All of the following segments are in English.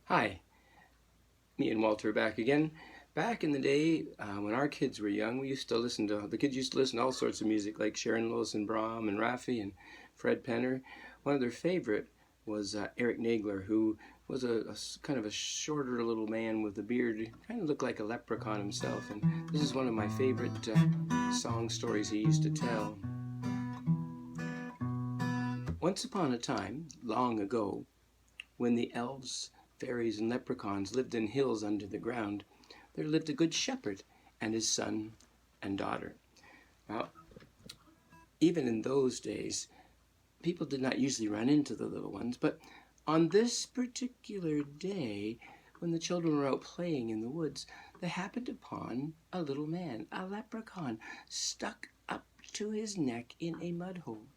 Hi, me and Walter are back again. Back in the day, when our kids were young, the kids used to listen to all sorts of music like Sharon Lewis and Brahms and Raffi and Fred Penner. One of their favorite was Eric Nagler, who was a kind of a shorter little man with a beard. He kind of looked like a leprechaun himself, and this is one of my favorite song stories he used to tell. Once upon a time, long ago, when the elves, fairies, and leprechauns lived in hills under the ground, there lived a good shepherd and his son and daughter. Now, even in those days, people did not usually run into the little ones, but on this particular day, when the children were out playing in the woods, they happened upon a little man, a leprechaun, stuck up to his neck in a mud hole.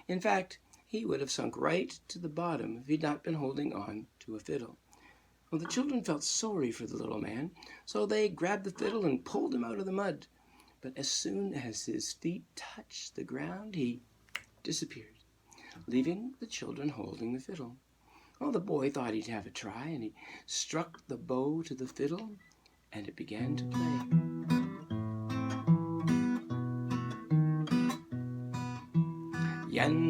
In fact, he would have sunk right to the bottom if he'd not been holding on to a fiddle. Well, the children felt sorry for the little man, so they grabbed the fiddle and pulled him out of the mud. But as soon as his feet touched the ground, he disappeared, leaving the children holding the fiddle. Well, the boy thought he'd have a try, and he struck the bow to the fiddle, and it began to play.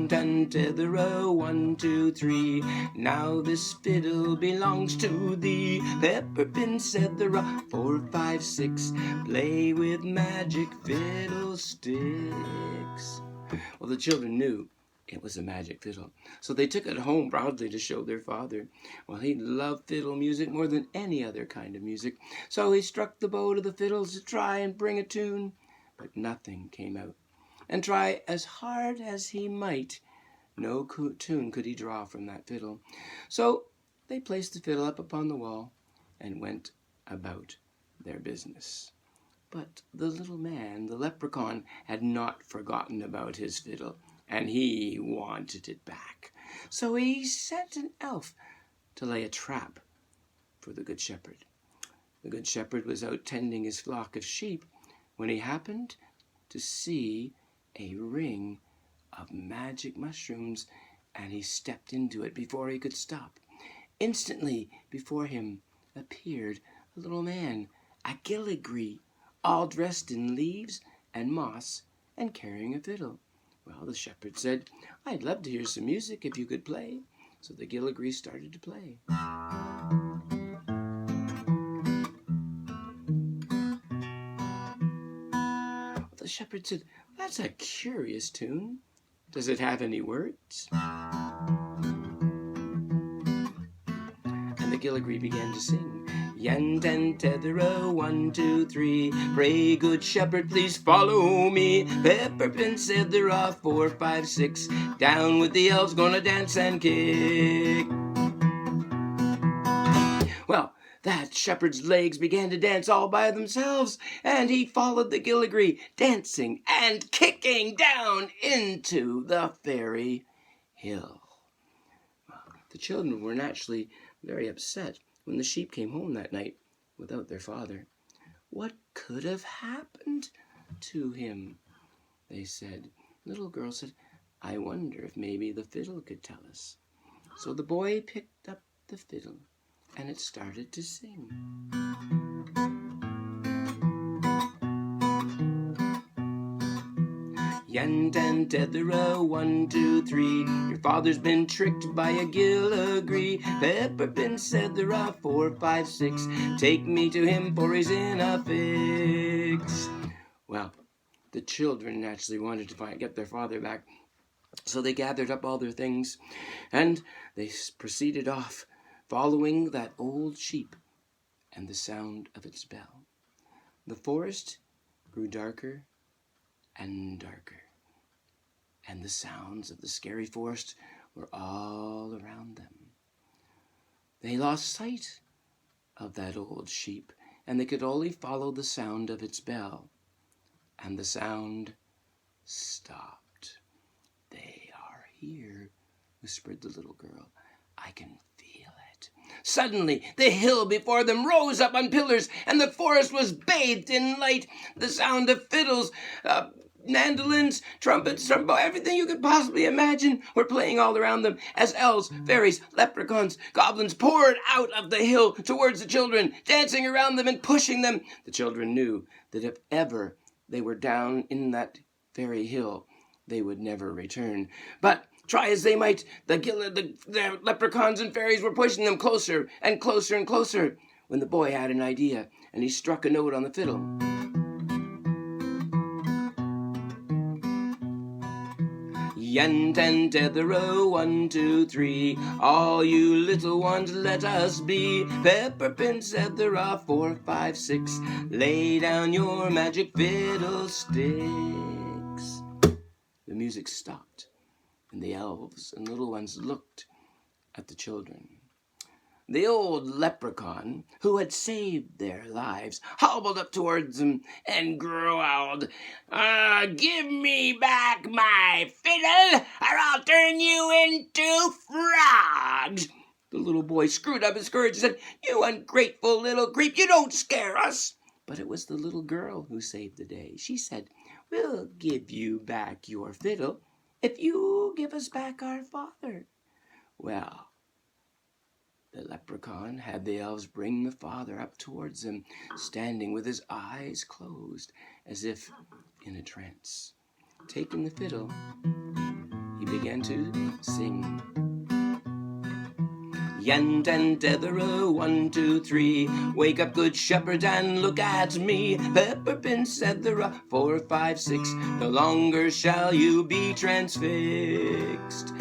Tan Tethera, 1, 2, 3. Now this fiddle belongs to thee. Pepper, Cethera, 4, 5, 6. Play with magic fiddlesticks. Well, the children knew it was a magic fiddle, so they took it home proudly to show their father. Well, he loved fiddle music more than any other kind of music, so he struck the bow to the fiddle to try and bring a tune, but nothing came out. And try as hard as he might, no tune could he draw from that fiddle. So they placed the fiddle up upon the wall and went about their business. But the little man, the leprechaun, had not forgotten about his fiddle, and he wanted it back. So he sent an elf to lay a trap for the good shepherd. The good shepherd was out tending his flock of sheep when he happened to see a ring of magic mushrooms, and he stepped into it before he could stop. Instantly before him appeared a little man, a gilligree, all dressed in leaves and moss and carrying a fiddle. Well, the shepherd said, "I'd love to hear some music if you could play." So the gilligree started to play. The shepherd said, "That's a curious tune. Does it have any words?" And the gilligree began to sing. Tan Tethera, 1, 2, 3. Pray, good shepherd, please follow me. Pepper, Cethera, 4, 5, 6. Down with the elves, gonna dance and kick. Well, that shepherd's legs began to dance all by themselves, and he followed the gilligree, dancing and kicking down into the fairy hill. Well, the children were naturally very upset when the sheep came home that night without their father. What could have happened to him? They said. Little girl said, "I wonder if maybe the fiddle could tell us." So the boy picked up the fiddle, and it started to sing. Tan Tethera, 1, 2, 3. Your father's been tricked by a gilligree. Pepper, Cethera, 4, 5, 6. Take me to him, for he's in a fix. Well, the children naturally wanted to get their father back, so they gathered up all their things, and they proceeded off, following that old sheep and the sound of its bell. The forest grew darker and darker, and the sounds of the scary forest were all around them. They lost sight of that old sheep, and they could only follow the sound of its bell, and the sound stopped. "They are here," whispered the little girl. "I can feel it." Suddenly, the hill before them rose up on pillars, and the forest was bathed in light. The sound of fiddles mandolins, trumpets, trombone, everything you could possibly imagine were playing all around them as elves, fairies, leprechauns, goblins poured out of the hill towards the children, dancing around them and pushing them. The children knew that if ever they were down in that very hill, they would never return. But try as they might, the leprechauns and fairies were pushing them closer and closer and closer, when the boy had an idea, and he struck a note on the fiddle. Tan Tethera, 1, 2, 3. All you little ones, let us be. Pepper, pin, Tethera, 4, 5, 6. Lay down your magic fiddlesticks. The music stopped, and the elves and little ones looked at the children. The old leprechaun, who had saved their lives, hobbled up towards them and growled, "Give me back my fiddle, or I'll turn you into frogs." The little boy screwed up his courage and said, "You ungrateful little creep, you don't scare us." But it was the little girl who saved the day. She said, "We'll give you back your fiddle if you give us back our father." Well, the leprechaun had the elves bring the father up towards him, standing with his eyes closed, as if in a trance. Taking the fiddle, he began to sing. Tan Tethera, 1, 2, 3. Wake up, good shepherd, and look at me. Pepper, pin, Tethera, 4, 5, 6. No longer shall you be transfixed.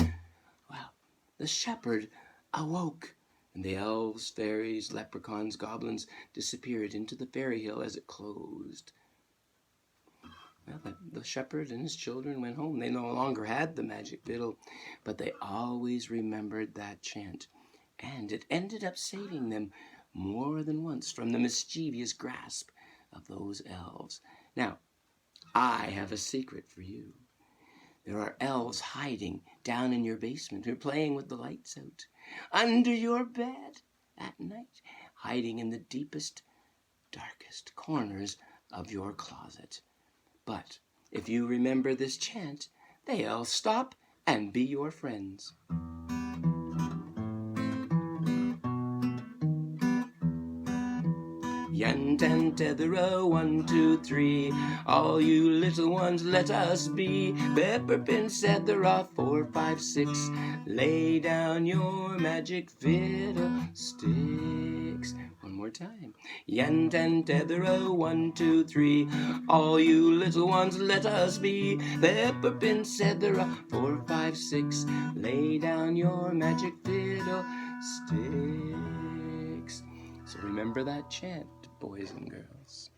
Well, the shepherd awoke, and the elves, fairies, leprechauns, goblins disappeared into the fairy hill as it closed. Well, the shepherd and his children went home. They no longer had the magic fiddle, but they always remembered that chant, and it ended up saving them more than once from the mischievous grasp of those elves. Now, I have a secret for you. There are elves hiding down in your basement who are playing with the lights out, under your bed at night, hiding in the deepest, darkest corners of your closet. But if you remember this chant, they'll stop and be your friends. Tan Tethera, 1, 2, 3. All you little ones, let us be. Pepper, pin, Tethera, 4, 5, 6. Lay down your magic fiddlesticks. One more time. Tan Tethera, 1, 2, 3. All you little ones, let us be. Pepper, pin, Tethera, 4, 5, 6. Lay down your magic fiddlesticks. So remember that chant, boys and girls.